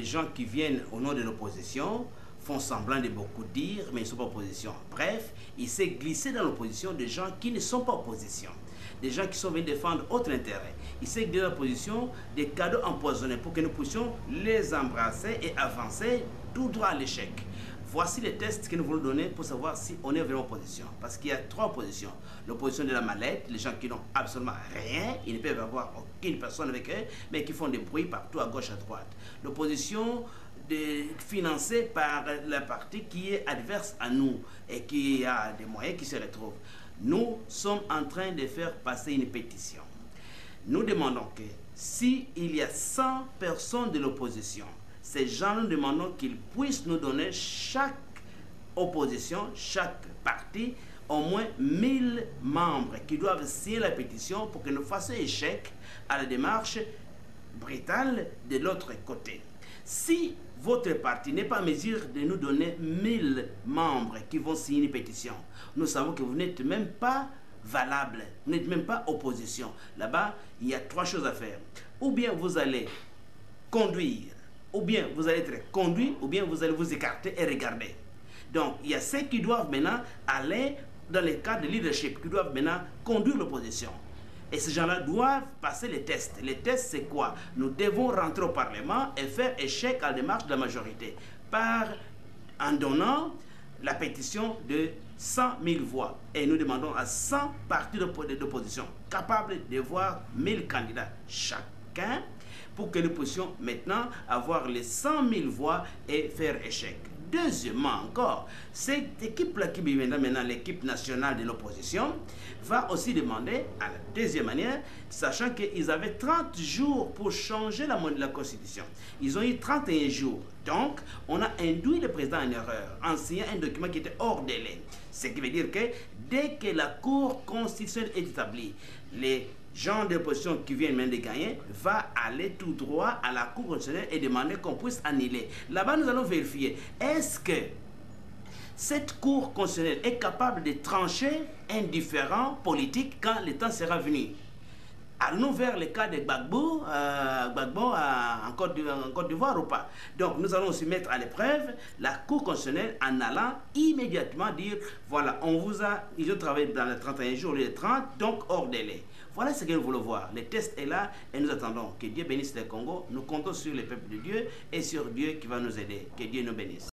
gens qui viennent au nom de l'opposition font semblant de beaucoup dire, mais ils ne sont pas opposition. Bref, il s'est glissé dans l'opposition des gens qui ne sont pas opposition. Des gens qui sont venus défendre autre intérêt. Il s'est glissé dans l'opposition des cadeaux empoisonnés pour que nous puissions les embrasser et avancer tout droit à l'échec. Voici les tests que nous voulons donner pour savoir si on est vraiment opposition. Parce qu'il y a trois oppositions. L'opposition de la mallette, les gens qui n'ont absolument rien, ils ne peuvent avoir aucune personne avec eux, mais qui font des bruits partout à gauche, à droite. L'opposition financée par la partie qui est adverse à nous et qui a des moyens qui se retrouvent. Nous sommes en train de faire passer une pétition. Nous demandons que s'il y a 100 personnes de l'opposition, ces gens, nous demandons qu'ils puissent nous donner chaque opposition, chaque parti, au moins 1000 membres qui doivent signer la pétition pour que nous fassions échec à la démarche brutale de l'autre côté. Si votre parti n'est pas en mesure de nous donner 1000 membres qui vont signer une pétition, nous savons que vous n'êtes même pas valable, vous n'êtes même pas opposition. Là-bas, il y a trois choses à faire. Ou bien vous allez conduire, ou bien vous allez être conduit, ou bien vous allez vous écarter et regarder. Donc, il y a ceux qui doivent maintenant aller dans les cas de leadership, qui doivent maintenant conduire l'opposition. Et ces gens-là doivent passer les tests. Les tests, c'est quoi? Nous devons rentrer au Parlement et faire échec à la démarche de la majorité en donnant la pétition de 100 000 voix. Et nous demandons à 100 partis d'opposition capables de voir 1000 candidats chacun pour que nous puissions maintenant avoir les 100 000 voix et faire échec. Deuxièmement encore, cette équipe-là qui vient maintenant, l'équipe nationale de l'opposition, va aussi demander, à la deuxième manière, sachant qu'ils avaient 30 jours pour changer la Constitution. Ils ont eu 31 jours. Donc, on a induit le président en erreur en signant un document qui était hors délai. Ce qui veut dire que dès que la Cour constitutionnelle est établie, les gens de l'opposition qui viennent même de gagner va aller tout droit à la Cour constitutionnelle et demander qu'on puisse annuler. Là-bas, nous allons vérifier, est-ce que cette Cour constitutionnelle est capable de trancher un différend politique quand le temps sera venu? Allons-nous vers le cas de Gbagbo en Côte d'Ivoire ou pas? Donc nous allons aussi mettre à l'épreuve la Cour constitutionnelle en allant immédiatement dire, voilà, ils ont travaillé dans les 31 jours, les 30, donc hors délai. Voilà ce que nous voulons voir. Le test est là et nous attendons. Que Dieu bénisse le Congo. Nous comptons sur le peuple de Dieu et sur Dieu qui va nous aider. Que Dieu nous bénisse.